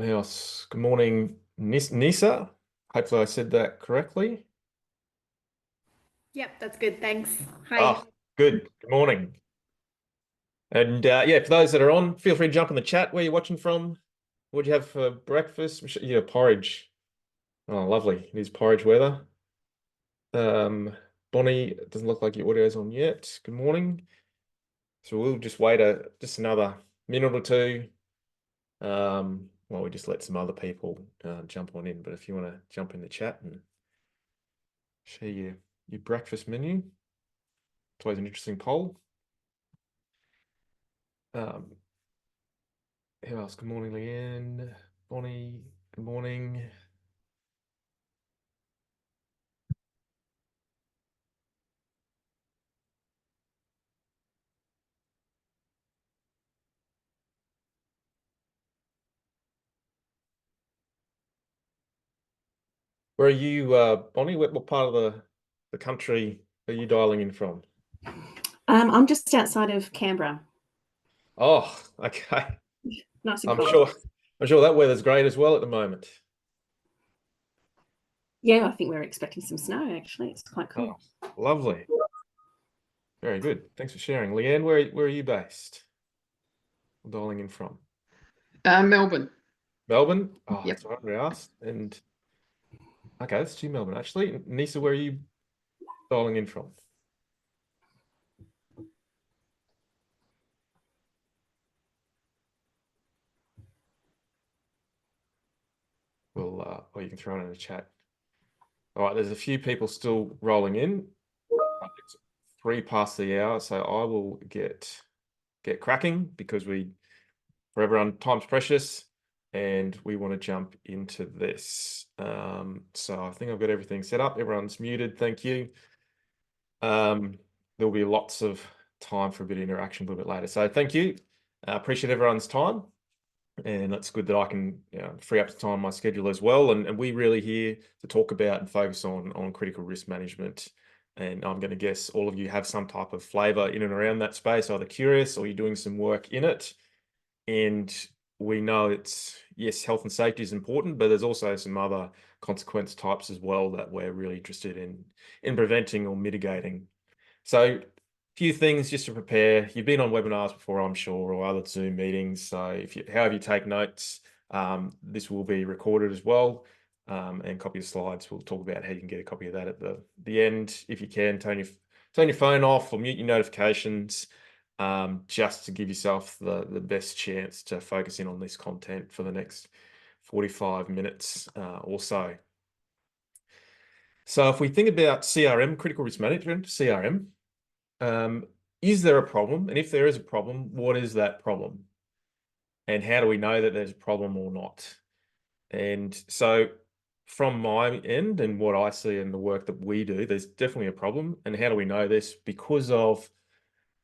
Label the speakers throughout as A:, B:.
A: Yes. Good morning, Nisa. Hopefully I said that correctly.
B: Yep, that's good. Thanks. Hi.
A: Ah, good. Good morning. And yeah, for those that are on, feel free to jump in the chat where you're watching from. What'd you have for breakfast? Yeah, porridge. Oh, lovely. It is porridge weather. Um, Bonnie, it doesn't look like your audio's on yet. Good morning. So we'll just wait just another minute or two. While we just let some other people jump on in. But if you want to jump in the chat and share your breakfast menu. It's always an interesting poll. Um, who else? Good morning, Leanne. Bonnie, good morning. Where are you, Bonnie? What part of the country are you dialing in from?
B: I'm just outside of Canberra.
A: Oh, okay.
B: Nice and
A: I'm
B: cold.
A: sure. I'm sure that weather's great as well at the moment.
B: Yeah, I think we're expecting some snow, actually. It's quite
A: Oh,
B: cool.
A: lovely. Very good. Thanks for sharing. Leanne, where are you based? Dialing in from?
C: Melbourne.
A: Melbourne? Oh,
C: Yep.
A: that's what I asked. And okay, that's two Melbourne actually. Nisa, where are you dialing in from? Or you can throw it in the chat. All right, there's a few people still rolling in. It's 3 past the hour, so I will get cracking because for everyone, time's precious, and we want to jump into this. So I think I've got everything set up. Everyone's muted. Thank you. There'll be lots of time for a bit of interaction a little bit later. So thank you. I appreciate everyone's time. And it's good that I can free up the time on my schedule as well. And we really here to talk about and focus on critical risk management. And I'm going to guess all of you have some type of flavor in and around that space, either curious or you're doing some work in it. And we know yes, health and safety is important, but there's also some other consequence types as well that we're really interested in preventing or mitigating. So few things just to prepare. You've been on webinars before, I'm sure, or other Zoom meetings. So however you take notes, this will be recorded as well. And copy of slides. We'll talk about how you can get a copy of that at the end. If you can, turn your phone off or mute your notifications, just to give yourself the best chance to focus in on this content for the next 45 minutes or so. So if we think about CRM, critical risk management, CRM, is there a problem? And if there is a problem, what is that problem? And how do we know that there's a problem or not? And so from my end and what I see in the work that we do, there's definitely a problem. And how do we know this? Because of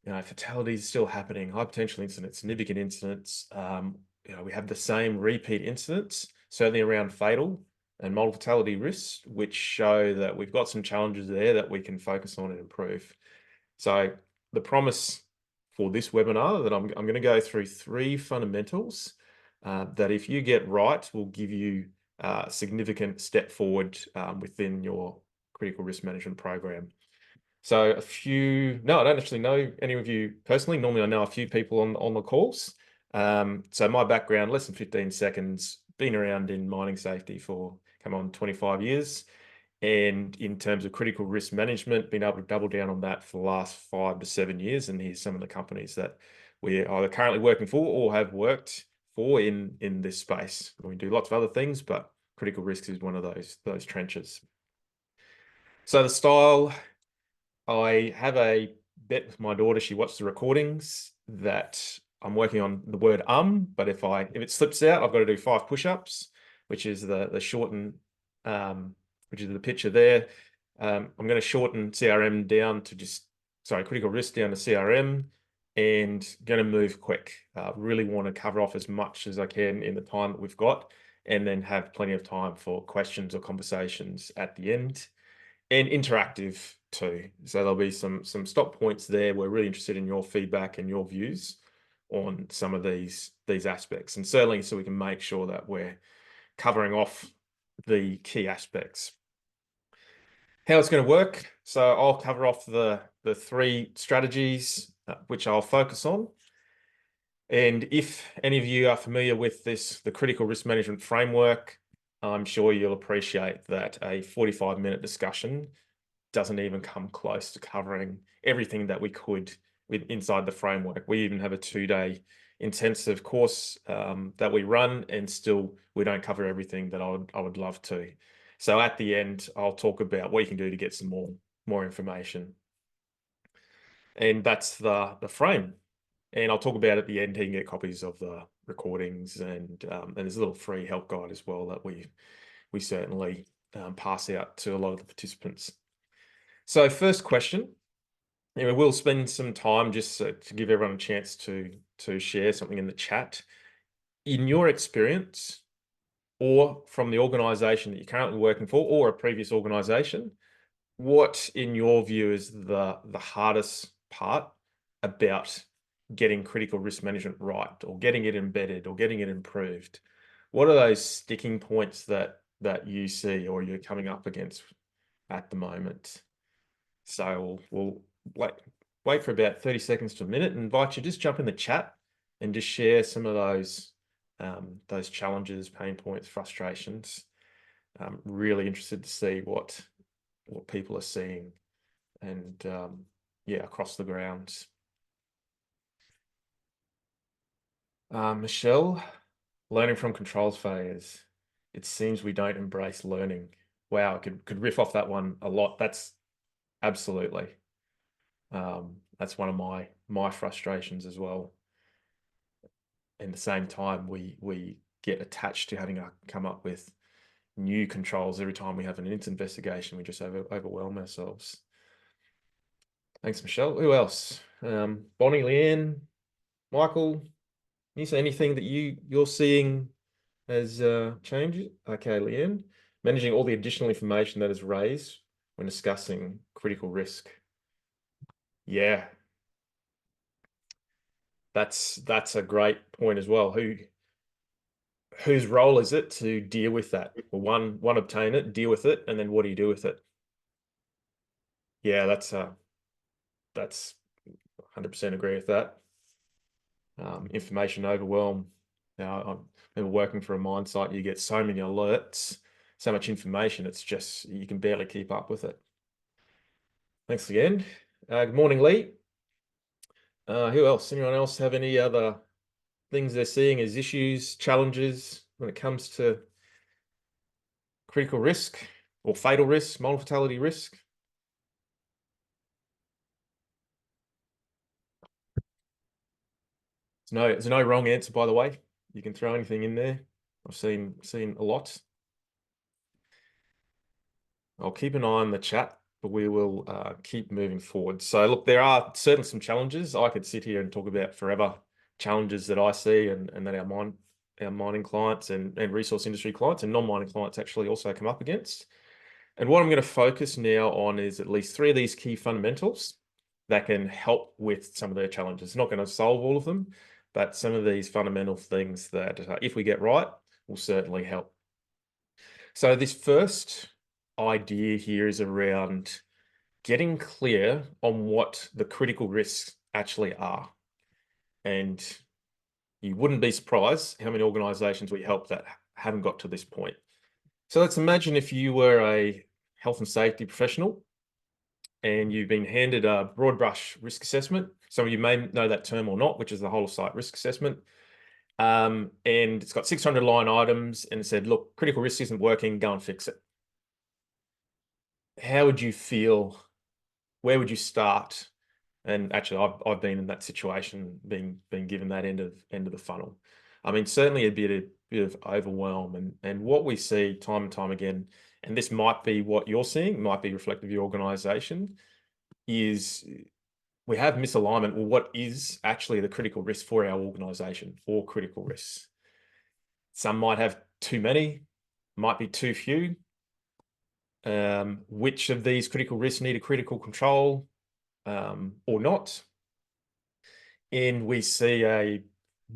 A: fatalities still happening, high potential incidents, significant incidents. We have the same repeat incidents, certainly around fatal and multiple fatality risks, which show that we've got some challenges there that we can focus on and improve. So the promise for this webinar that I'm going to go through 3 fundamentals that if you get right will give you a significant step forward within your critical risk management program. So no, I don't actually know any of you personally. Normally I know a few people on the calls. So my background, less than 15 seconds, been around in mining safety for, 25 years. And in terms of critical risk management, been able to double down on that for the last 5 to 7 years. And here's some of the companies that we're either currently working for or have worked for in this space. We do lots of other things, but critical risks is one of those trenches. So the style, I have a bet with my daughter. She watched the recordings that I'm working on the word but if it slips out, I've got to do 5 push-ups, which is the shorten, which is the picture there. I'm going to shorten CRM down to critical risk down to CRM, and going to move quick. Really want to cover off as much as I can in the time that we've got, and then have plenty of time for questions or conversations at the end. And interactive too. So there'll be some stop points there. We're really interested in your feedback and your views on some of these aspects, and certainly so we can make sure that we're covering off the key aspects. How it's going to work. So I'll cover off the 3 strategies which I'll focus on. And if any of you are familiar with the critical risk management framework, I'm sure you'll appreciate that a 45-minute discussion doesn't even come close to covering everything that we could inside the framework. We even have a 2-day intensive course that we run, and still we don't cover everything that I would love to. So at the end, I'll talk about what you can do to get some more information. And that's the frame. And I'll talk about at the end. You can get copies of the recordings, and there's a little free help guide as well that we certainly pass out to a lot of the participants. So first question, and we'll spend some time just to give everyone a chance to share something in the chat. In your experience, or from the organisation that you're currently working for, or a previous organisation, what, in your view, is the hardest part about getting critical risk management right, or getting it embedded, or getting it improved? What are those sticking points that you see or you're coming up against at the moment? So we'll wait for about 30 seconds to a minute and invite you to just jump in the chat and just share some of those challenges, pain points, frustrations. I'm really interested to see what people are seeing, and yeah, across the grounds. Michelle, learning from controls failures. It seems we don't embrace learning. Wow, I could riff off that one a lot. That's absolutely. That's one of my frustrations as well. At the same time, we get attached to having to come up with new controls every time we have an investigation. We just overwhelm ourselves. Thanks, Michelle. Who else? Bonnie, Leanne, Michael. Can you say anything that you're seeing as changes? Okay, Leanne. Managing all the additional information that is raised when discussing critical risk. Yeah, that's a great point as well. Whose role is it to deal with that? Well, one obtain it, deal with it, and then what do you do with it? Yeah, that's 100% agree with that. Information overwhelm. Now, I'm working for a mine site. You get so many alerts, so much information. It's just you can barely keep up with it. Thanks again. Good morning, Lee. Who else? Anyone else have any other things they're seeing as issues, challenges when it comes to critical risk or fatal risk, multi-fatality risk? There's no wrong answer, by the way. You can throw anything in there. I've seen a lot. I'll keep an eye on the chat, but we will keep moving forward. So look, there are certainly some challenges. I could sit here and talk about forever challenges that I see and that our mining clients and resource industry clients and non-mining clients actually also come up against. And what I'm going to focus now on is at least 3 of these key fundamentals that can help with some of their challenges. Not going to solve all of them, but some of these fundamental things that if we get right, will certainly help. So this first idea here is around getting clear on what the critical risks actually are. And you wouldn't be surprised how many organizations we help that haven't got to this point. So let's imagine if you were a health and safety professional and you've been handed a broad brush risk assessment. Some of you may know that term or not, which is the whole of site risk assessment. And it's got 600 line items and it said, look, critical risk isn't working, go and fix it. How would you feel? Where would you start? And actually, I've been in that situation, being given that end of the funnel. I mean, certainly a bit of overwhelm, and what we see time and time again, and this might be what you're seeing, might be reflective of your organisation, is we have misalignment. Well, what is actually the critical risk for our organisation, or critical risks? Some might have too many, might be too few. Which of these critical risks need a critical control or not? and we see a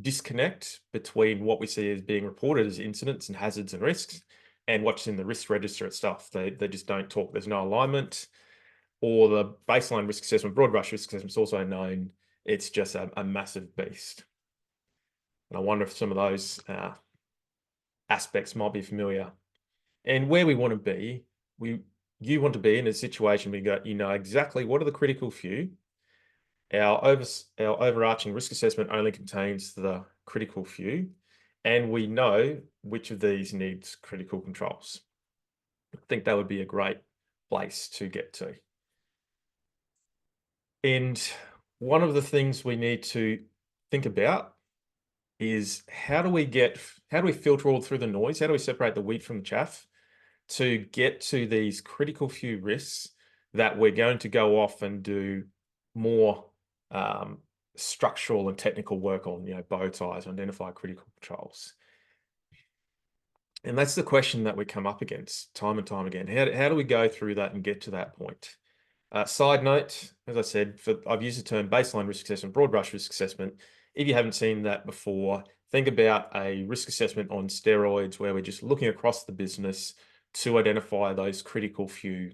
A: disconnect between what we see as being reported as incidents and hazards and risks and what's in the risk register itself. They just don't talk. There's no alignment. Or the baseline risk assessment, broad brush risk assessment is also known. It's just a massive beast. And I wonder if some of those aspects might be familiar. And where we want to be, you want to be in a situation where you know exactly what are the critical few. Our overarching risk assessment only contains the critical few, and we know which of these needs critical controls. I think that would be a great place to get to. And one of the things we need to think about is how do we filter all through the noise? How do we separate the wheat from the chaff to get to these critical few risks that we're going to go off and do more structural and technical work on, bow ties, identify critical controls. And that's the question that we come up against time and time again. How do we go through that and get to that point? Side note, as I said, I've used the term baseline risk assessment, broad brush risk assessment. If you haven't seen that before, think about a risk assessment on steroids where we're just looking across the business to identify those critical few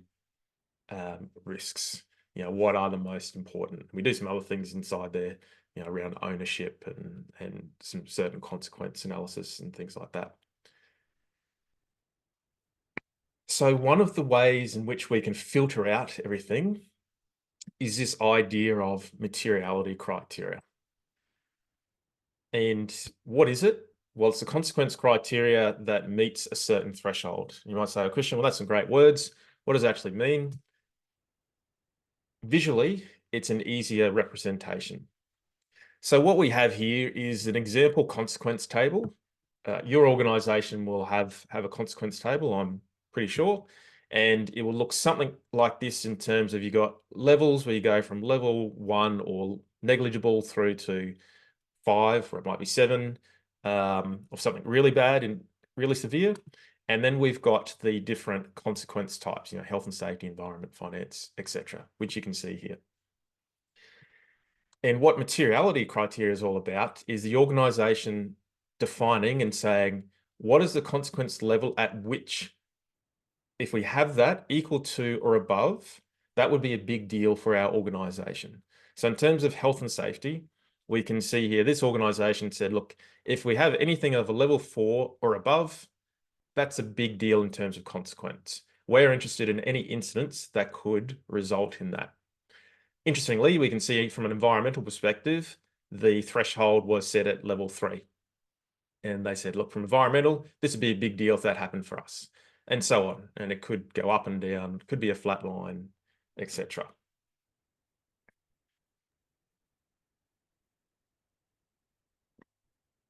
A: risks. What are the most important? We do some other things inside there, around ownership and some certain consequence analysis and things like that. So one of the ways in which we can filter out everything is this idea of materiality criteria. And what is it? Well, it's the consequence criteria that meets a certain threshold. You might say, oh, Christian, well, that's some great words. What does it actually mean? Visually, it's an easier representation. So what we have here is an example consequence table. Your organization will have a consequence table, I'm pretty sure, and it will look something like this in terms of you got levels where you go from level 1 or negligible through to 5, or it might be 7, of something really bad and really severe. And then we've got the different consequence types, health and safety, environment, finance, etc., which you can see here. And what materiality criteria is all about is the organization defining and saying, what is the consequence level at which, if we have that equal to or above, that would be a big deal for our organization. So in terms of health and safety, we can see here, this organization said, look, if we have anything of a level 4 or above, that's a big deal in terms of consequence. We're interested in any incidents that could result in that. Interestingly, we can see from an environmental perspective, the threshold was set at level 3. And they said, look, from environmental, this would be a big deal if that happened for us, and so on. And it could go up and down, could be a flat line, etc.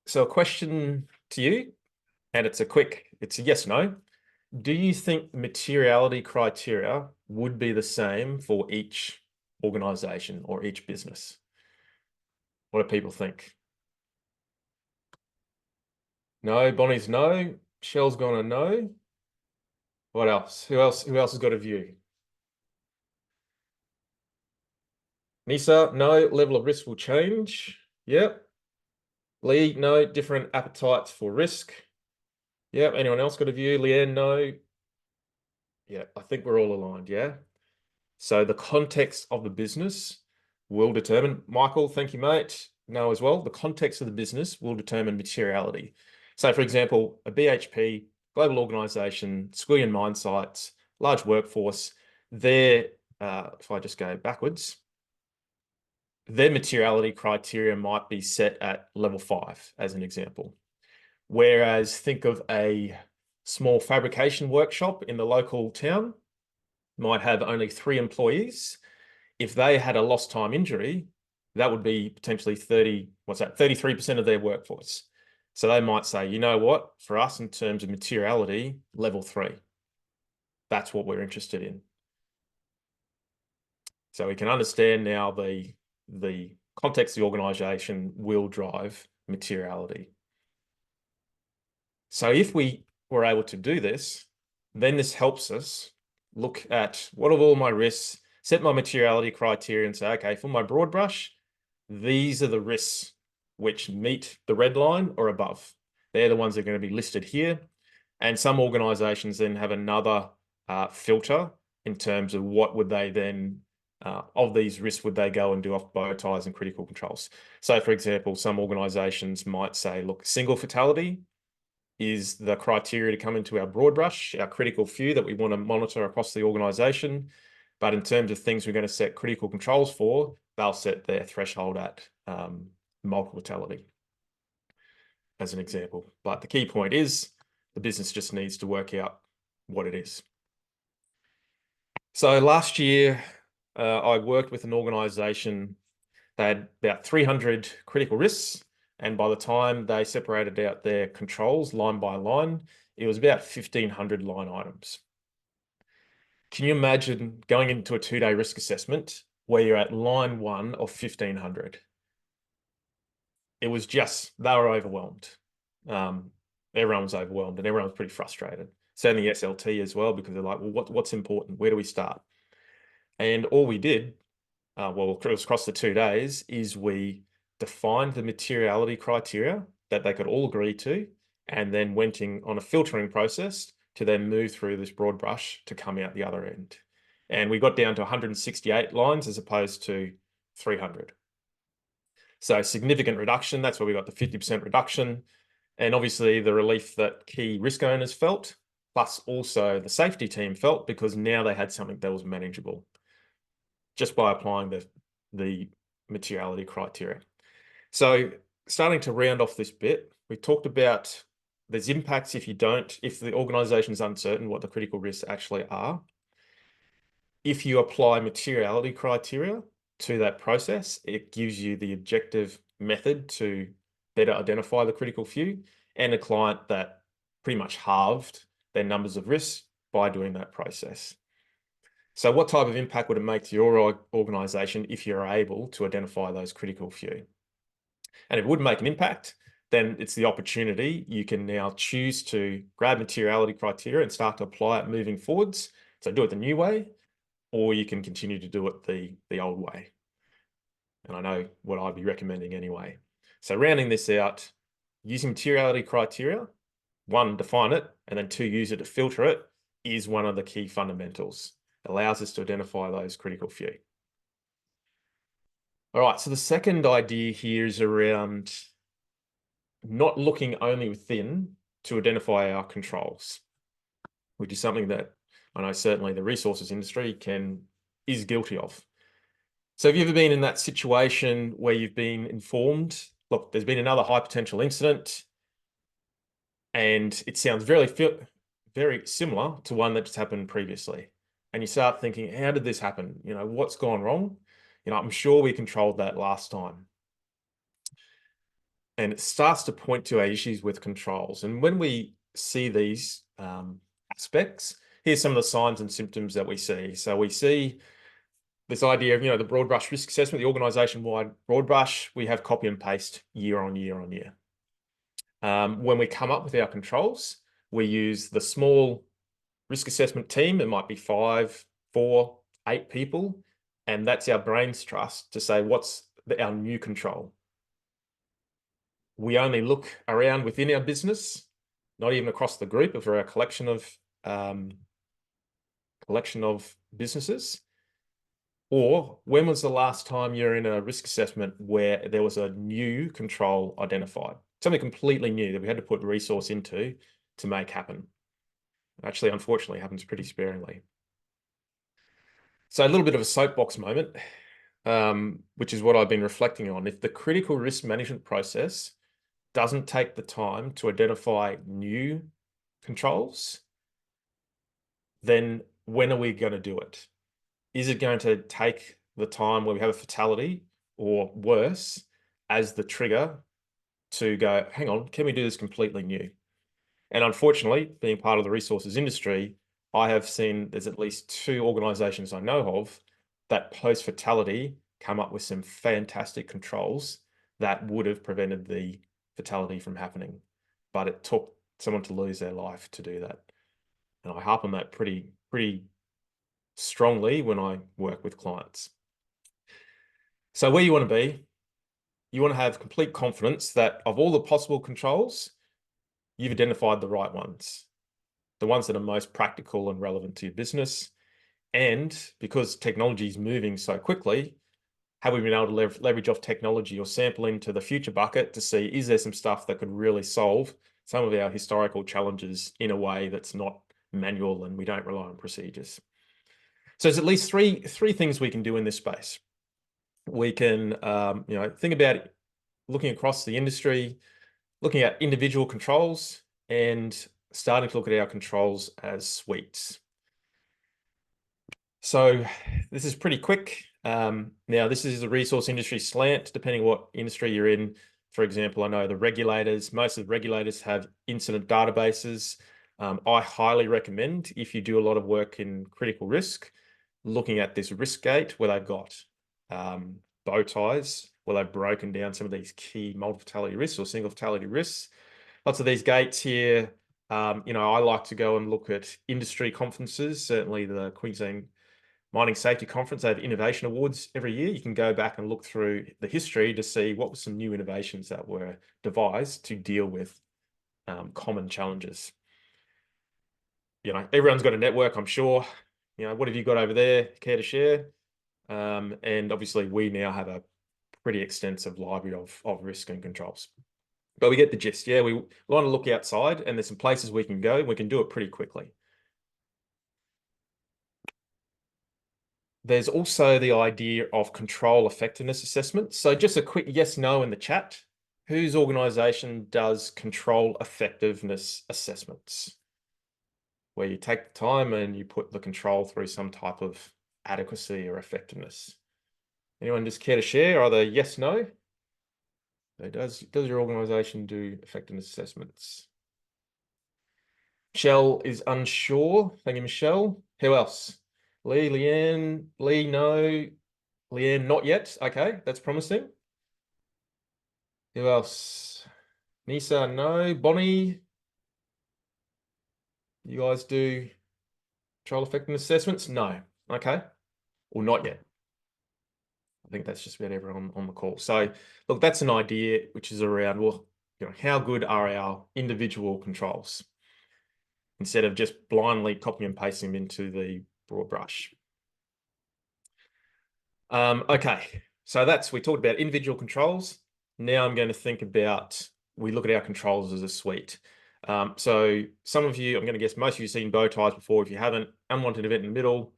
A: So a question to you, and it's a yes, no. Do you think materiality criteria would be the same for each organization or each business? What do people think? No, Bonnie's no. Shell's gone a no. What else? Who else has got a view? Nisa, no. Level of risk will change. Yep. Lee, no. Different appetites for risk. Yep. Anyone else got a view? Leanne, no. Yeah, I think we're all aligned, yeah? So the context of the business will determine. Michael, thank you, mate. No as well. The context of the business will determine materiality. So for example, a BHP, global organization, squillion mine sites, large workforce, if I just go backwards, their materiality criteria might be set at level 5 as an example. Whereas think of a small fabrication workshop in the local town, might have only 3 employees. If they had a lost time injury, that would be potentially 33% of their workforce. So they might say, you know what, for us in terms of materiality, level 3. That's what we're interested in. So we can understand now the context of the organization will drive materiality. So if we were able to do this, then this helps us look at what are all my risks, set my materiality criteria and say, okay, for my broad brush, these are the risks which meet the red line or above. They're the ones that are going to be listed here. And some organizations then have another filter in terms of what would they then, of these risks, would they go and do off bow ties and critical controls. So for example, some organizations might say, look, single fatality is the criteria to come into our broad brush, our critical few that we want to monitor across the organization. But in terms of things we're going to set critical controls for, they'll set their threshold at multiple fatality, as an example. But the key point is the business just needs to work out what it is. So last year, I worked with an organization. They had about 300 critical risks. And by the time they separated out their controls line by line, it was about 1,500 line items. Can you imagine going into a 2-day risk assessment where you're at line 1 of 1,500? It was just, they were overwhelmed. Everyone was overwhelmed and everyone was pretty frustrated. Certainly SLT as well, because they're like, well, what's important? Where do we start? And all we did, well, it was across the 2 days, is we defined the materiality criteria that they could all agree to, and then went in on a filtering process to then move through this broad brush to come out the other end. And we got down to 168 lines as opposed to 300. So significant reduction. That's where we got the 50% reduction. And obviously the relief that key risk owners felt, plus also the safety team felt, because now they had something that was manageable just by applying the materiality criteria. So starting to round off this bit, we talked about there's impacts if the organization is uncertain what the critical risks actually are. If you apply materiality criteria to that process, it gives you the objective method to better identify the critical few, and a client that pretty much halved their numbers of risks by doing that process. So what type of impact would it make to your organization if you're able to identify those critical few? And if it would make an impact, then it's the opportunity. You can now choose to grab materiality criteria and start to apply it moving forwards. So do it the new way, or you can continue to do it the old way. And I know what I'd be recommending anyway. So rounding this out, using materiality criteria, 1, define it, and then 2, use it to filter it, is one of the key fundamentals. It allows us to identify those critical few. All right, so the second idea here is around not looking only within to identify our controls, which is something that I know certainly the resources industry is guilty of. So have you ever been in that situation where you've been informed, look, there's been another high potential incident, and it sounds very similar to one that just happened previously. And you start thinking, how did this happen? You know, what's gone wrong? You know, I'm sure we controlled that last time. And it starts to point to our issues with controls. And when we see these aspects, here's some of the signs and symptoms that we see. So we see this idea of, you know, the broad brush risk assessment, the organization-wide broad brush, we have copy and paste year on year on year. When we come up with our controls, we use the small risk assessment team. It might be 5, 4, 8 people. And that's our brain's trust to say, what's our new control? We only look around within our business, not even across the group, for our collection of businesses. Or when was the last time you're in a risk assessment where there was a new control identified? Something completely new that we had to put resource into to make happen. Actually, unfortunately, happens pretty sparingly. So a little bit of a soapbox moment, which is what I've been reflecting on. If the critical risk management process doesn't take the time to identify new controls, then when are we going to do it? Is it going to take the time where we have a fatality or worse as the trigger to go, hang on, can we do this completely new? And unfortunately, being part of the resources industry, I have seen there's at least 2 organizations I know of that post-fatality come up with some fantastic controls that would have prevented the fatality from happening. But it took someone to lose their life to do that. And I harp on that pretty strongly when I work with clients. So where you want to be you want to have complete confidence that of all the possible controls, you've identified the right ones, the ones that are most practical and relevant to your business. And because technology is moving so quickly, have we been able to leverage off technology or sample into the future bucket to see, is there some stuff that could really solve some of our historical challenges in a way that's not manual and we don't rely on procedures? So there's at least three things we can do in this space. We can think about looking across the industry, looking at individual controls, and starting to look at our controls as suites. So this is pretty quick. Now, this is a resource industry slant, depending on what industry you're in. For example, I know most of the regulators have incident databases. I highly recommend, if you do a lot of work in critical risk, looking at this risk gate where they've got bow ties, where they've broken down some of these key multi-fatality risks or single fatality risks. Lots of these gates here. I like to go and look at industry conferences, certainly the Queensland Mining Safety Conference. They have innovation awards every year. You can go back and look through the history to see what were some new innovations that were devised to deal with common challenges. Everyone's got a network, I'm sure. What have you got over there? Care to share? And obviously, we now have a pretty extensive library of risk and controls. But we get the gist. Yeah, we want to look outside, and there's some places we can go. We can do it pretty quickly. There's also the idea of control effectiveness assessment. So just a quick yes, no in the chat. Whose organization does control effectiveness assessments? Where you take the time and you put the control through some type of adequacy or effectiveness. Anyone just care to share either yes, no? So does your organization do effectiveness assessments? Michelle is unsure. Thank you, Michelle. Who else? Leanne, Lee, no. Leanne, not yet. Okay, that's promising. Who else? Nisa, no. Bonnie, you guys do control effectiveness assessments? No. Okay. Or not yet. I think that's just about everyone on the call. So look, that's an idea which is around, well, how good are our individual controls? Instead of just blindly copying and pasting them into the broad brush. Okay, so we talked about individual controls. Now I'm going to think about, we look at our controls as a suite. So some of you, I'm going to guess most of you have seen bow ties before. If you haven't, unwanted event in the middle,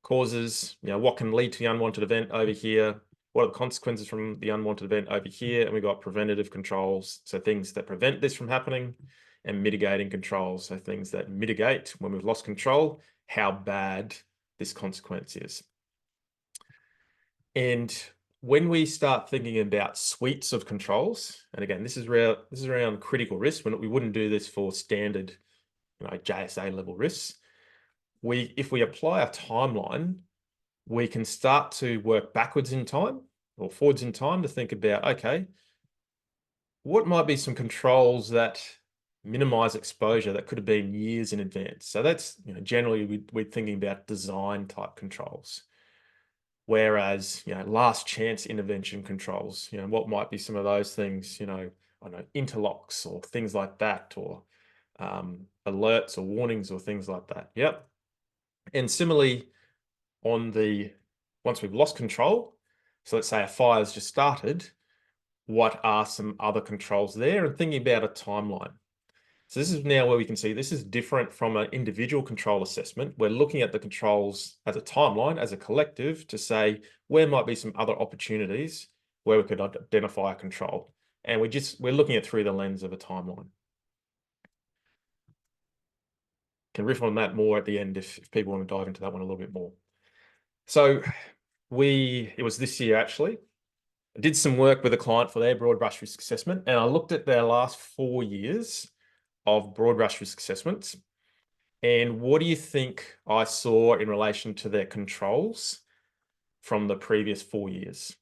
A: causes, what can lead to the unwanted event over here? What are the consequences from the unwanted event over here? And we've got preventative controls, so things that prevent this from happening, and mitigating controls, so things that mitigate when we've lost control, how bad this consequence is. And when we start thinking about suites of controls, and again, this is around critical risk. We wouldn't do this for standard, JSA level risks. If we apply a timeline, we can start to work backwards in time or forwards in time to think about, okay, what might be some controls that minimize exposure that could have been years in advance? So that's, generally we're thinking about design type controls. Whereas, last chance intervention controls, what might be some of those things, I don't know, interlocks or things like that, or alerts or warnings or things like that. Yep. And similarly, once we've lost control, so let's say a fire's just started, what are some other controls there? And thinking about a timeline. So this is now where we can see this is different from an individual control assessment. We're looking at the controls as a timeline, as a collective, to say where might be some other opportunities where we could identify a control. And we're looking at through the lens of a timeline. Can riff on that more at the end if people want to dive into that one a little bit more. So it was this year actually. I did some work with a client for their broad brush risk assessment, and I looked at their last 4 years of broad brush risk assessments. And what do you think I saw in relation to their controls from the previous 4 years?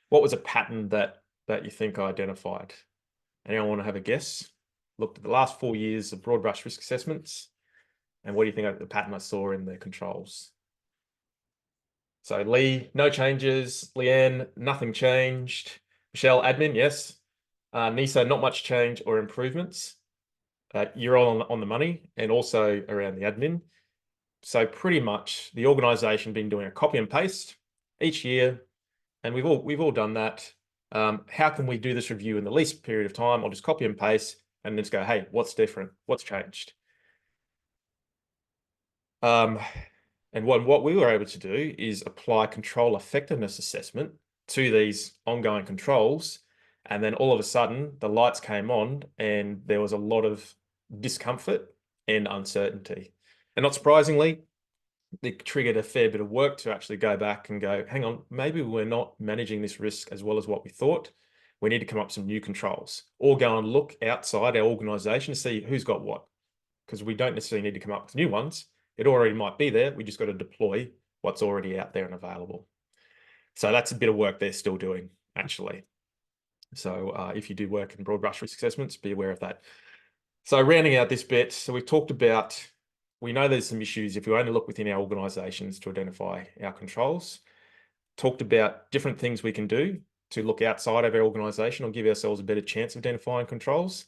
A: What was a pattern that you think I identified? Anyone want to have a guess? Looked at the last 4 years of broad brush risk assessments, and what do you think of the pattern I saw in their controls? So Lee, no changes. Leanne, nothing changed. Michelle, admin, yes. Nisa, not much change or improvements. You're all on the money and also around the admin. So pretty much the organization been doing a copy and paste each year, and we've all done that. How can we do this review in the least period of time? I'll just copy and paste and then just go, hey, what's different? What's changed? And what we were able to do is apply control effectiveness assessment to these ongoing controls. And then all of a sudden, the lights came on and there was a lot of discomfort and uncertainty. And not surprisingly, it triggered a fair bit of work to actually go back and go, hang on, maybe we're not managing this risk as well as what we thought. We need to come up with some new controls or go and look outside our organization to see who's got what, because we don't necessarily need to come up with new ones. It already might be there. We just got to deploy what's already out there and available. So that's a bit of work they're still doing, actually. So if you do work in broad brush risk assessments, be aware of that. So rounding out this bit, so we've talked about, we know there's some issues if we only look within our organizations to identify our controls. Talked about different things we can do to look outside of our organization or give ourselves a better chance of identifying controls,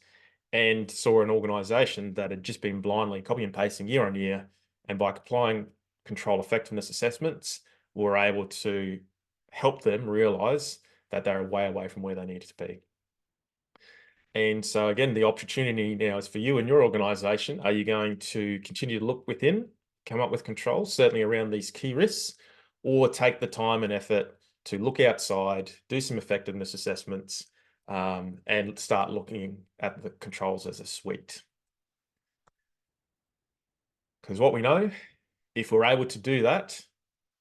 A: and saw an organization that had just been blindly copy and pasting year on year. And by applying control effectiveness assessments, we're able to help them realize that they're way away from where they need to be. And so again, the opportunity now is for you and your organization. Are you going to continue to look within, come up with controls, certainly around these key risks, or take the time and effort to look outside, do some effectiveness assessments, and start looking at the controls as a suite? Because what we know, if we're able to do that,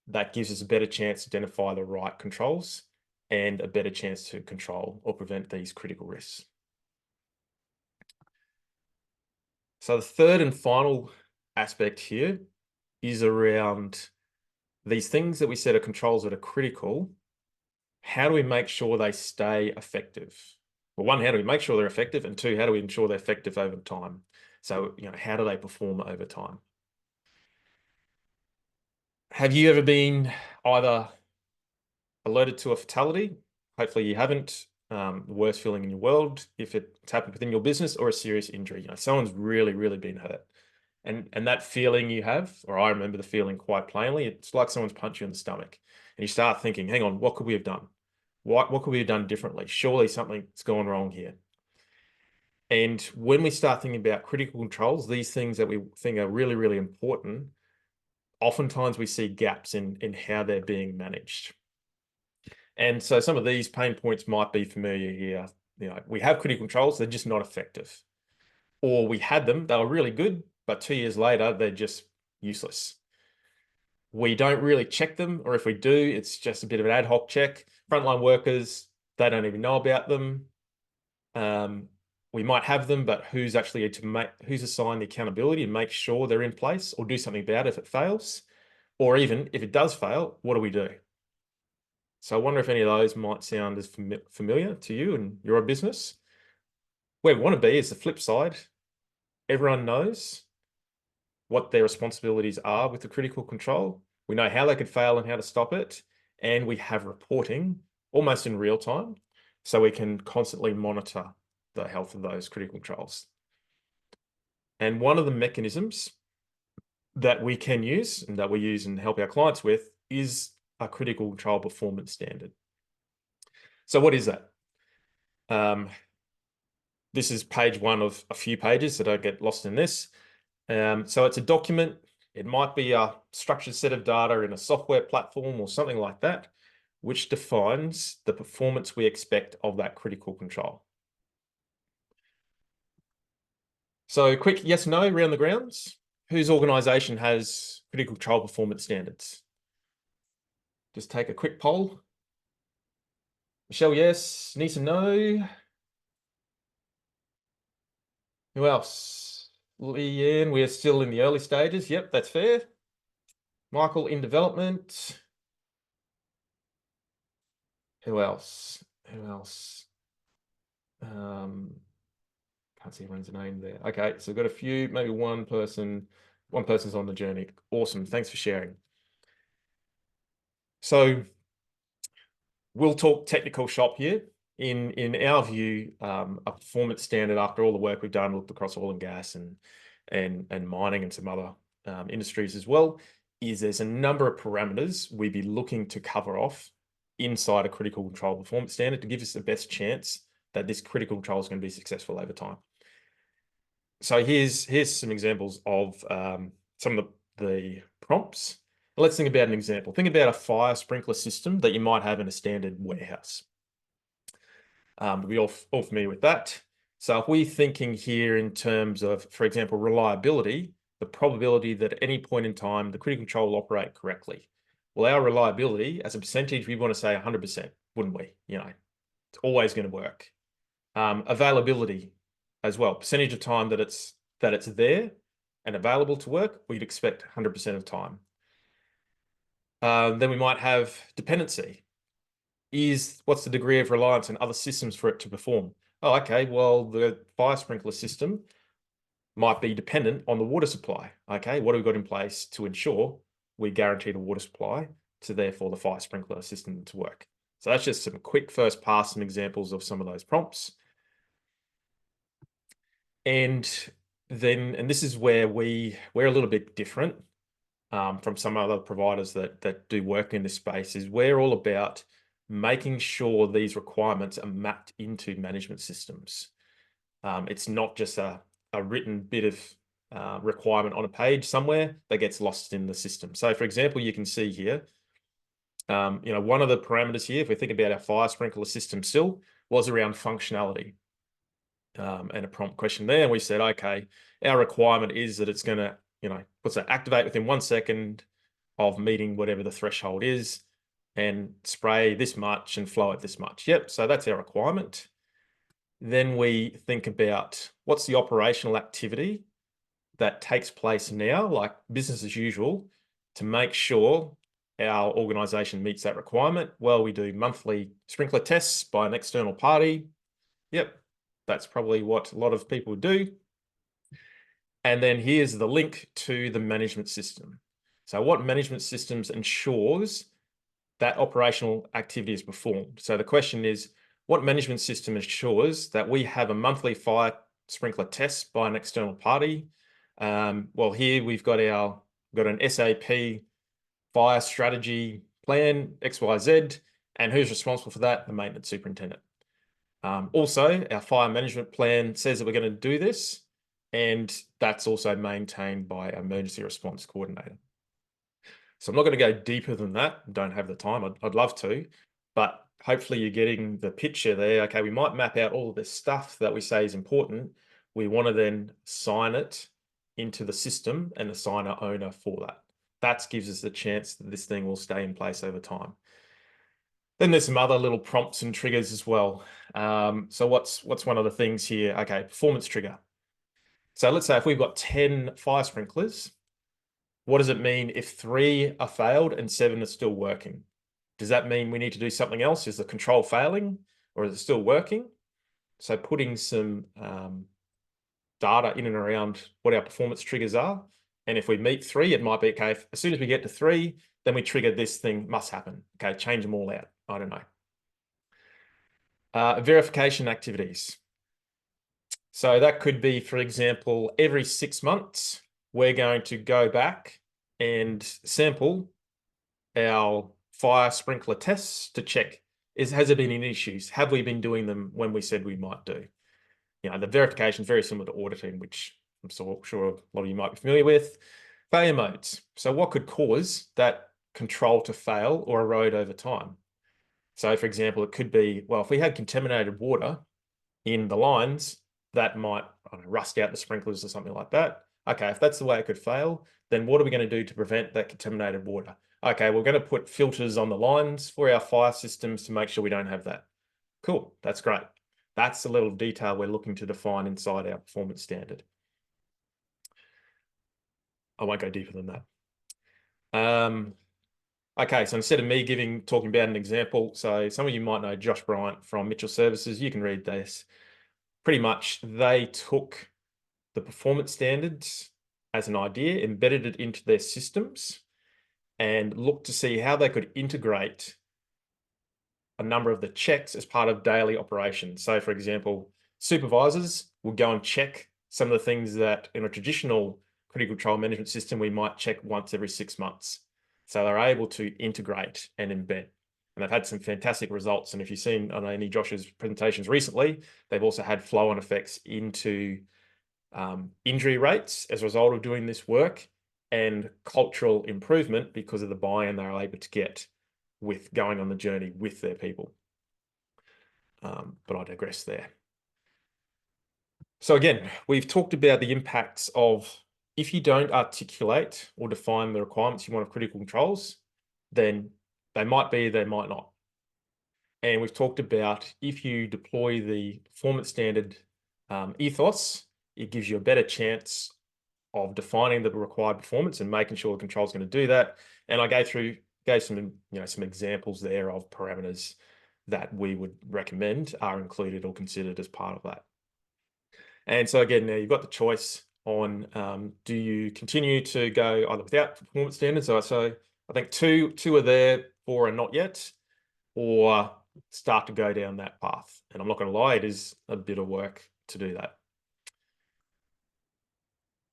A: that gives us a better chance to identify the right controls and a better chance to control or prevent these critical risks. So the third and final aspect here is around these things that we said are controls that are critical. How do we make sure they stay effective? Well, one, how do we make sure they're effective? And two, how do we ensure they're effective over time? So, how do they perform over time? Have you ever been either alerted to a fatality? Hopefully you haven't. The worst feeling in your world if it's happened within your business, or a serious injury. Someone's really, really been hurt. And that feeling you have, or I remember the feeling quite plainly, it's like someone's punched you in the stomach. And you start thinking, hang on, what could we have done? What could we have done differently? Surely something's gone wrong here. And when we start thinking about critical controls, these things that we think are really, really important, oftentimes we see gaps in how they're being managed. And so some of these pain points might be familiar here. We have critical controls, they're just not effective. Or we had them, they were really good, but 2 years later, they're just useless. We don't really check them, or if we do, it's just a bit of an ad hoc check. Frontline workers, they don't even know about them. We might have them, but who's assigned the accountability and make sure they're in place or do something about it if it fails? Or even if it does fail, what do we do? So I wonder if any of those might sound as familiar to you and your business. Where we want to be is the flip side. Everyone knows what their responsibilities are with the critical control. We know how they could fail and how to stop it. And we have reporting almost in real time, so we can constantly monitor the health of those critical controls. And one of the mechanisms that we can use and that we use and help our clients with is a critical control performance standard. So what is that? This is page one of a few pages, so don't get lost in this. So it's a document. It might be a structured set of data in a software platform or something like that, which defines the performance we expect of that critical control. So quick yes, no, around the grounds. Whose organization has critical control performance standards? Just take a quick poll. Michelle, yes. Nisa, no. Who else? Leanne, we're still in the early stages. Yep, that's fair. Michael, in development. Who else? Can't see everyone's name there. Okay, so we've got a few, maybe one person's on the journey. Awesome, thanks for sharing. So we'll talk technical shop here in our view, a performance standard, after all the work we've done, looked across oil and gas and mining and some other industries as well, is there's a number of parameters we'd be looking to cover off inside a critical control performance standard to give us the best chance that this critical control is going to be successful over time. So here's some examples of some of the prompts. Let's think about an example. Think about a fire sprinkler system that you might have in a standard warehouse. We're all familiar with that. So if we're thinking here in terms of, for example, reliability, the probability that at any point in time the critical control will operate correctly. Well, our reliability as a percentage, we want to say 100%, wouldn't we? You know, it's always going to work. Availability as well, percentage of time that it's there and available to work, we'd expect 100% of time. Then we might have dependency. What's the degree of reliance on other systems for it to perform? Oh, okay, well, the fire sprinkler system might be dependent on the water supply. Okay, what have we got in place to ensure we guarantee the water supply to therefore the fire sprinkler system to work? So that's just some quick first pass, some examples of some of those prompts. And this is where we're a little bit different from some other providers that do work in this space, is we're all about making sure these requirements are mapped into management systems. It's not just a written bit of requirement on a page somewhere that gets lost in the system. So for example, you can see here, one of the parameters here, if we think about our fire sprinkler system still, was around functionality. And a prompt question there. And we said, okay, our requirement is that it's going to, activate within 1 second of meeting whatever the threshold is and spray this much and flow it this much. Yep. So that's our requirement. Then we think about what's the operational activity that takes place now, like business as usual, to make sure our organization meets that requirement. Well, we do monthly sprinkler tests by an external party. Yep. That's probably what a lot of people do. And then here's the link to the management system. So what management systems ensures that operational activity is performed? So the question is, what management system ensures that we have a monthly fire sprinkler test by an external party? Well, here we've got an SAP fire strategy plan, XYZ, and who's responsible for that? The maintenance superintendent. Also, our fire management plan says that we're going to do this, and that's also maintained by our emergency response coordinator. So I'm not going to go deeper than that. Don't have the time. I'd love to, but hopefully you're getting the picture there. Okay, we might map out all of this stuff that we say is important. We want to then sign it into the system and assign an owner for that. That gives us the chance that this thing will stay in place over time. Then there's some other little prompts and triggers as well. So what's one of the things here? Okay, performance trigger. So let's say if we've got 10 fire sprinklers, what does it mean if 3 are failed and 7 are still working? Does that mean we need to do something else? Is the control failing or is it still working? So putting some data in and around what our performance triggers are. And if we meet 3, it might be, okay, as soon as we get to 3, then we trigger this thing must happen. Okay, change them all out. I don't know. Verification activities. So that could be, for example, every 6 months, we're going to go back and sample our fire sprinkler tests to check, has there been any issues? Have we been doing them when we said we might do? The verification is very similar to auditing, which I'm sure a lot of you might be familiar with. Failure modes. So what could cause that control to fail or erode over time? So for example, it could be, well, if we had contaminated water in the lines, that might rust out the sprinklers or something like that. Okay, if that's the way it could fail, then what are we going to do to prevent that contaminated water? Okay, we're going to put filters on the lines for our fire systems to make sure we don't have that. Cool, that's great. That's the level of detail we're looking to define inside our performance standard. I won't go deeper than that. Okay, so instead of me talking about an example, so some of you might know Josh Bryant from Mitchell Services. You can read this. Pretty much, they took the performance standards as an idea, embedded it into their systems, and looked to see how they could integrate a number of the checks as part of daily operations. So, for example, supervisors will go and check some of the things that in a traditional critical control management system, we might check once every 6 months. So they're able to integrate and embed. And they've had some fantastic results. And if you've seen on any Josh's presentations recently, they've also had flow-on effects into injury rates as a result of doing this work and cultural improvement because of the buy-in they're able to get with going on the journey with their people. But I digress there. So again, we've talked about the impacts of if you don't articulate or define the requirements you want of critical controls, then they might be, they might not. And we've talked about if you deploy the performance standard ethos, it gives you a better chance of defining the required performance and making sure the control is going to do that. And I gave some some examples there of parameters that we would recommend are included or considered as part of that. And so again, now you've got the choice on do you continue to go either without performance standards? So I think two are there, 4 are not yet, or start to go down that path. And I'm not going to lie, it is a bit of work to do that.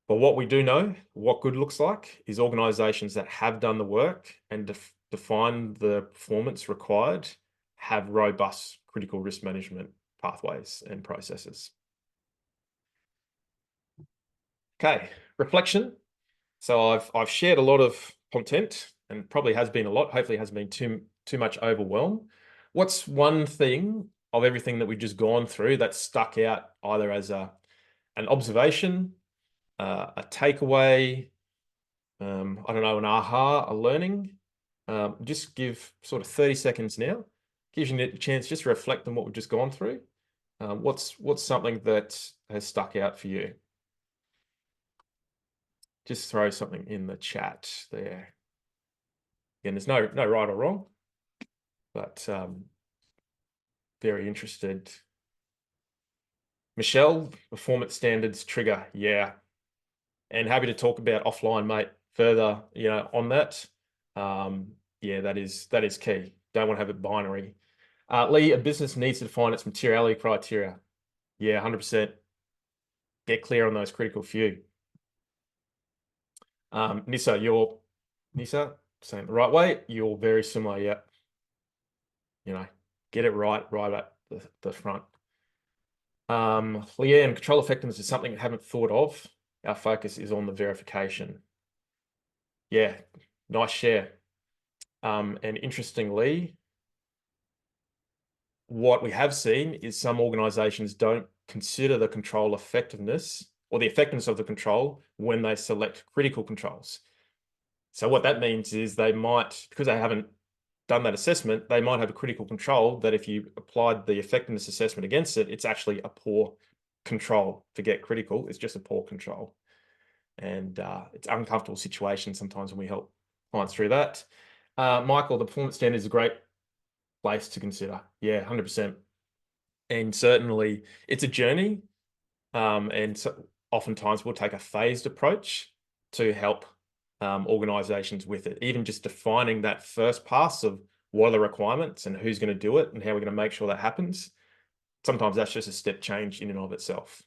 A: But what we do know, what good looks like, is organizations that have done the work and define the performance required have robust critical risk management pathways and processes. Okay, reflection. So I've shared a lot of content and probably has been a lot, hopefully it hasn't been too much overwhelm. What's one thing of everything that we've just gone through that stuck out either as an observation, a takeaway, I don't know, an aha, a learning? Just give sort of 30 seconds now. Gives you a chance just to reflect on what we've just gone through. What's something that has stuck out for you? Just throw something in the chat there. Again, there's no right or wrong, but very interested. Michelle, performance standards trigger, yeah. And happy to talk about offline, mate, further, on that. Yeah, that is key. Don't want to have it binary. Lee, a business needs to define its materiality criteria. Yeah, 100%. Get clear on those critical few. Nissa, saying it the right way. You're very similar, yeah. Get it right at the front. Leanne, control effectiveness is something I haven't thought of. Our focus is on the verification. Yeah, nice share. And interestingly, what we have seen is some organizations don't consider the control effectiveness or the effectiveness of the control when they select critical controls. So what that means is they might, because they haven't done that assessment, they might have a critical control that if you applied the effectiveness assessment against it, it's actually a poor control. Forget critical, it's just a poor control. And it's an uncomfortable situation sometimes when we help clients through that. Michael, the performance standard is a great place to consider. Yeah, 100%. And certainly it's a journey. And so oftentimes we'll take a phased approach to help organizations with it. Even just defining that first pass of what are the requirements and who's going to do it and how we're going to make sure that happens. Sometimes that's just a step change in and of itself.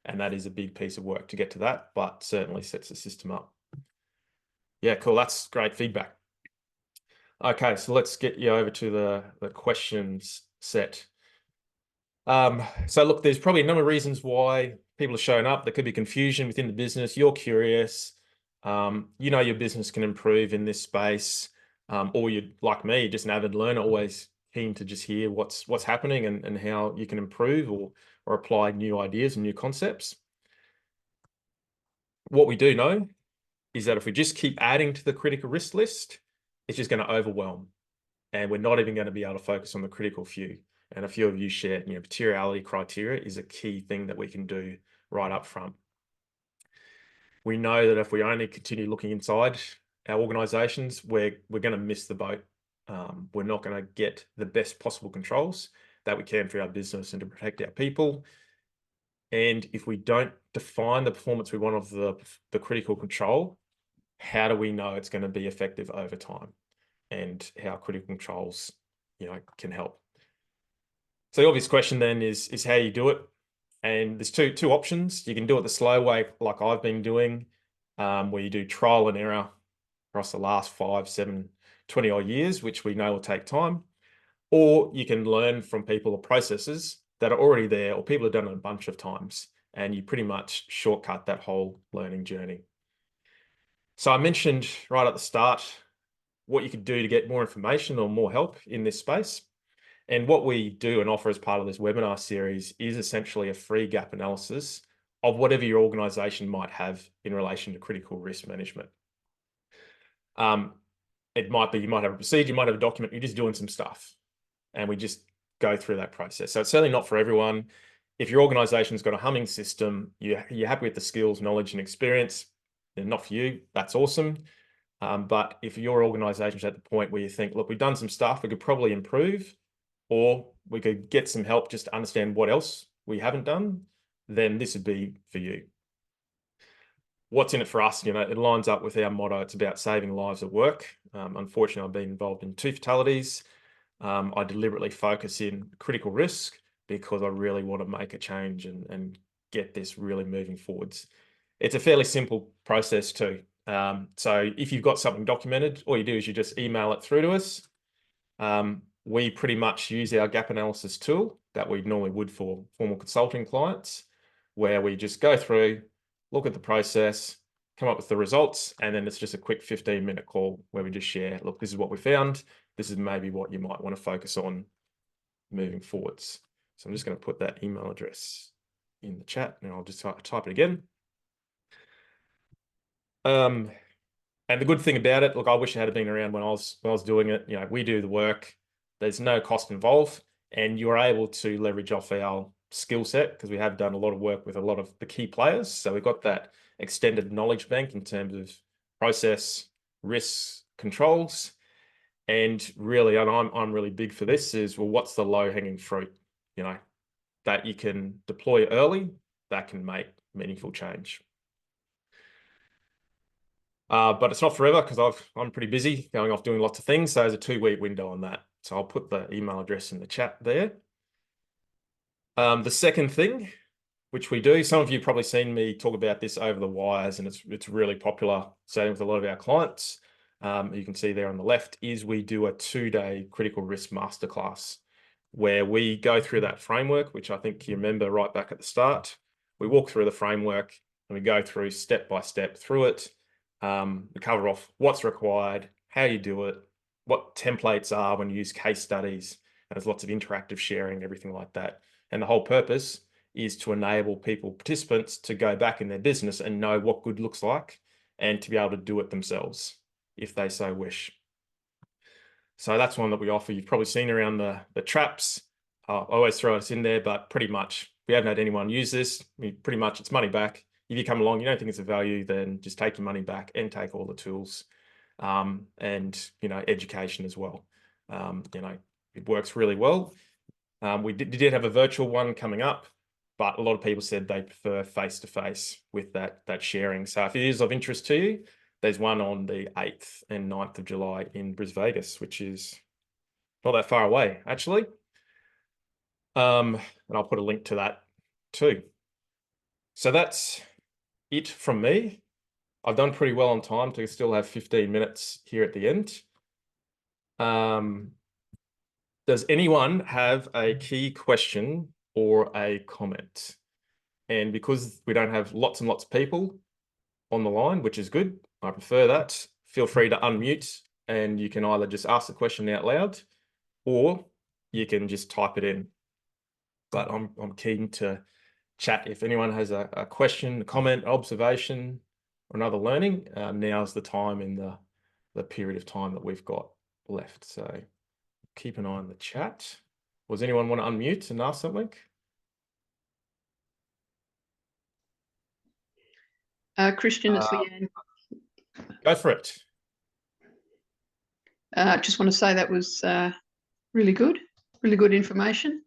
A: And that is a big piece of work to get to that, but certainly sets the system up. Yeah, cool. That's great feedback. Okay, so let's get you over to the questions set. So look, there's probably a number of reasons why people are showing up. There could be confusion within the business. You're curious. Your business can improve in this space. Or you're like me, just an avid learner, always keen to just hear what's happening and how you can improve or apply new ideas and new concepts. What we do know is that if we just keep adding to the critical risk list, it's just going to overwhelm. And we're not even going to be able to focus on the critical few. And a few of you shared, materiality criteria is a key thing that we can do right up front. We know that if we only continue looking inside our organizations, we're going to miss the boat. We're not going to get the best possible controls that we can for our business and to protect our people. And if we don't define the performance we want of the critical control, how do we know it's going to be effective over time and how critical controls, can help? So the obvious question then is how you do it. And there's two options. You can do it the slow way, like I've been doing, where you do trial and error across the last 5, 7, 20 odd years, which we know will take time. Or you can learn from people or processes that are already there, or people have done it a bunch of times, and you pretty much shortcut that whole learning journey. So I mentioned right at the start what you could do to get more information or more help in this space. And what we do and offer as part of this webinar series is essentially a free gap analysis of whatever your organization might have in relation to critical risk management. It might be, you might have a procedure, you might have a document, you're just doing some stuff. And we just go through that process. So it's certainly not for everyone. If your organization's got a humming system, you're happy with the skills, knowledge, and experience, then not for you, that's awesome. But if your organization's at the point where you think, look, we've done some stuff, we could probably improve, or we could get some help just to understand what else we haven't done, then this would be for you. What's in it for us? You know, it lines up with our motto. It's about saving lives at work. Unfortunately, I've been involved in 2 fatalities. I deliberately focus in critical risk because I really want to make a change and get this really moving forwards. It's a fairly simple process too. So if you've got something documented, all you do is you just email it through to us. We pretty much use our gap analysis tool that we normally would for formal consulting clients, where we just go through, look at the process, come up with the results, and then it's just a quick 15-minute call where we just share, look, this is what we found. This is maybe what you might want to focus on moving forwards. So I'm just going to put that email address in the chat, and I'll just type it again. And the good thing about it, look, I wish it had been around when I was doing it. You know, we do the work. There's no cost involved, and you're able to leverage off our skill set because we have done a lot of work with a lot of the key players. So we've got that extended knowledge bank in terms of process, risks, controls, and really, and I'm really big for this, is, well, what's the low-hanging fruit, you know, that you can deploy early that can make meaningful change. But it's not forever because I'm pretty busy going off doing lots of things. So there's a 2-week window on that. So I'll put the email address in the chat there. The second thing, which we do, some of you have probably seen me talk about this over the wires, and it's really popular, certainly with a lot of our clients. You can see there on the left is we do a 2-day critical risk masterclass where we go through that framework, which I think you remember right back at the start. We walk through the framework and we go through step by step through it. We cover off what's required, how you do it, what templates are when you use case studies. And there's lots of interactive sharing, everything like that. And the whole purpose is to enable participants to go back in their business and know what good looks like and to be able to do it themselves if they so wish. So that's one that we offer. You've probably seen around the traps. I always throw us in there, but pretty much we haven't had anyone use this. Pretty much it's money back. If you come along, you don't think it's of value, then just take your money back and take all the tools, and, you know, education as well. You know, it works really well. We did have a virtual one coming up, but a lot of people said they prefer face-to-face with that sharing. So if it is of interest to you, there's one on the 8th and 9th of July in Brisbane, Vegas, which is not that far away, actually. And I'll put a link to that too. So that's it from me. I've done pretty well on time to still have 15 minutes here at the end. Does anyone have a key question or a comment? And because we don't have lots and lots of people on the line, which is good, I prefer that, feel free to unmute and you can either just ask the question out loud or you can just type it in. But I'm keen to chat. If anyone has a question, a comment, observation, or another learning, now's the time in the period of time that we've got left. So keep an eye on the chat. Does anyone want to unmute and ask something?
C: Christian, it's Leanne.
A: Go for it.
C: Just want to say that was really good information.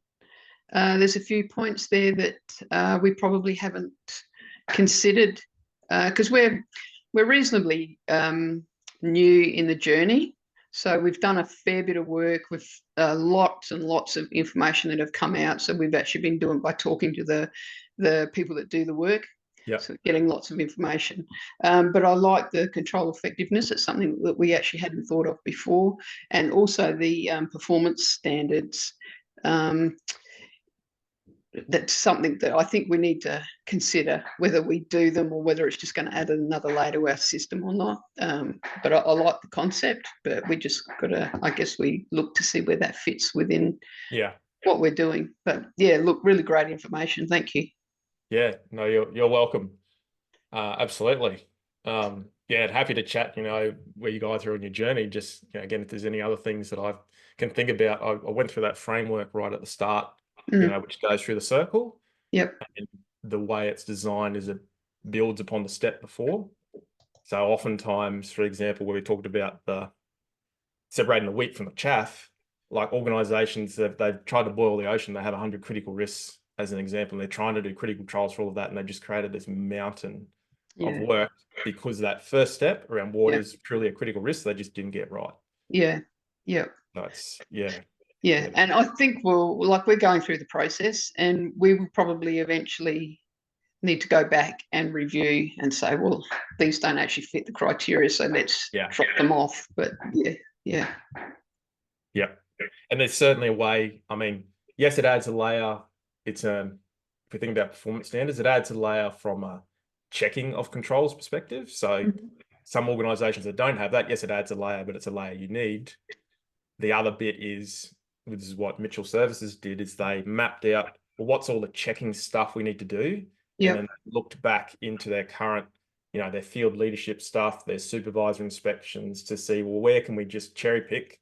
C: There's a few points there that we probably haven't considered because we're reasonably new in the journey. So we've done a fair bit of work with lots and lots of information that have come out. So we've actually been doing by talking to the people that do the work.
A: Yeah.
C: So getting lots of information. But I like the control effectiveness. It's something that we actually hadn't thought of before. And also the performance standards. That's something that I think we need to consider, whether we do them or whether it's just going to add another layer to our system or not. But I like the concept, but we just got to, I guess we look to see where that fits within what we're doing. But yeah, look, really great information. Thank you.
A: Yeah, no, you're welcome. Absolutely. Yeah, happy to chat, where you guys are on your journey. Just, again, if there's any other things that I can think about, I went through that framework right at the start, which goes through the circle.
C: Yep.
A: And the way it's designed is it builds upon the step before. So oftentimes, for example, where we talked about the separating the wheat from the chaff, like organizations that they've tried to boil the ocean, they have 100 critical risks as an example, and they're trying to do critical trials for all of that, and they just created this mountain of work because that first step around what is truly a critical risk, they just didn't get right.
C: Yeah.
A: That's
C: and I think we're going through the process, and we will probably eventually need to go back and review and say, well, these don't actually fit the criteria, so let's drop them off. But yeah.
A: And there's certainly a way. I mean, yes, it adds a layer. It's if we think about performance standards, it adds a layer from a checking of controls perspective. So some organizations that don't have that, yes, it adds a layer, but it's a layer you need. The other bit is, which is what Mitchell Services did, is they mapped out, well, what's all the checking stuff we need to do, and then looked back into their current, their field leadership stuff, their supervisor inspections to see, well, where can we just cherry pick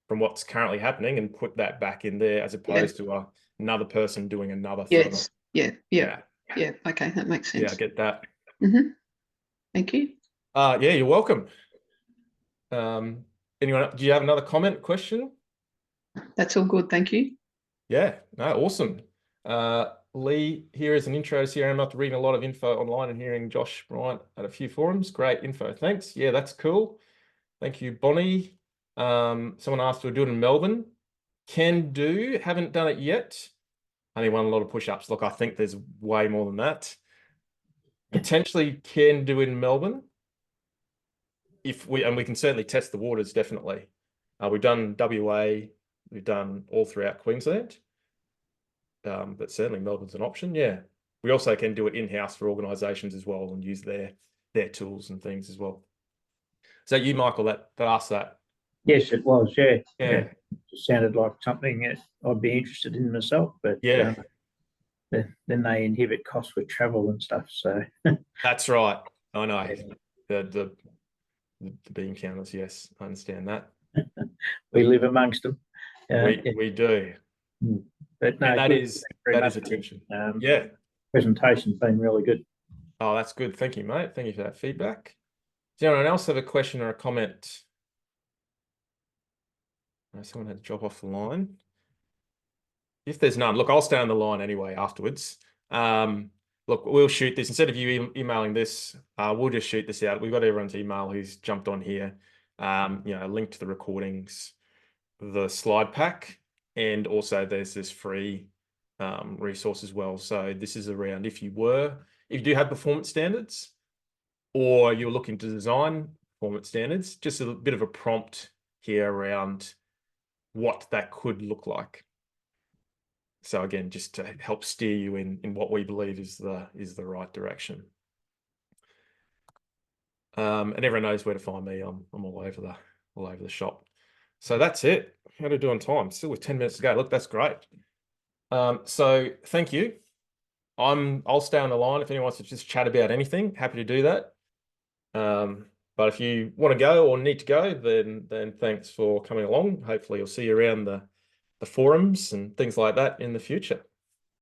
A: from what's currently happening and put that back in there, as opposed to another person doing another thing.
C: Yeah. Okay, that makes sense.
A: Yeah, I get that.
C: Thank you.
A: Yeah, you're welcome. Anyone? Do you have another comment, question?
C: That's all good. Thank you.
A: Yeah, no, awesome. Lee, here is an intro to CRM after reading a lot of info online and hearing Josh Bryant at a few forums. Great info. Thanks. Yeah, that's cool. Thank you, Bonnie. Someone asked to do it in Melbourne. Can do. Haven't done it yet. Only won a lot of push-ups. Look, I think there's way more than that. Potentially can do it in Melbourne. We can certainly test the waters, definitely. We've done WA, we've done all throughout Queensland. But certainly Melbourne's an option. Yeah. We also can do it in-house for organizations as well and use their tools and things as well. Is that you, Michael, that asked that?
D: Yes, it was. Yeah. It sounded like something that I'd be interested in myself, but then they inhibit costs with travel and stuff. So
A: that's right. I know. The bean counters. Yes, I understand that.
D: We live amongst them.
A: We do.
D: But no,
A: that is attention.
D: Presentation's been really good.
A: Oh, that's good. Thank you, mate. Thank you for that feedback. Does anyone else have a question or a comment? Someone had to drop off the line. If there's none, look, I'll stay on the line anyway afterwards. Look, we'll shoot this. Instead of you emailing this, we'll just shoot this out. We've got everyone's email who's jumped on here. A link to the recordings, the slide pack, and also there's this free resource as well. So this is around if you do have performance standards, or you're looking to design performance standards, just a bit of a prompt here around what that could look like. So again, just to help steer you in what we believe is the right direction. And everyone knows where to find me. I'm all over the shop. So that's it. How to do on time? Still with 10 minutes to go. Look, that's great. So thank you. I'll stay on the line if anyone wants to just chat about anything. Happy to do that. But if you want to go or need to go, then thanks for coming along. Hopefully you'll see you around the forums and things like that in the future.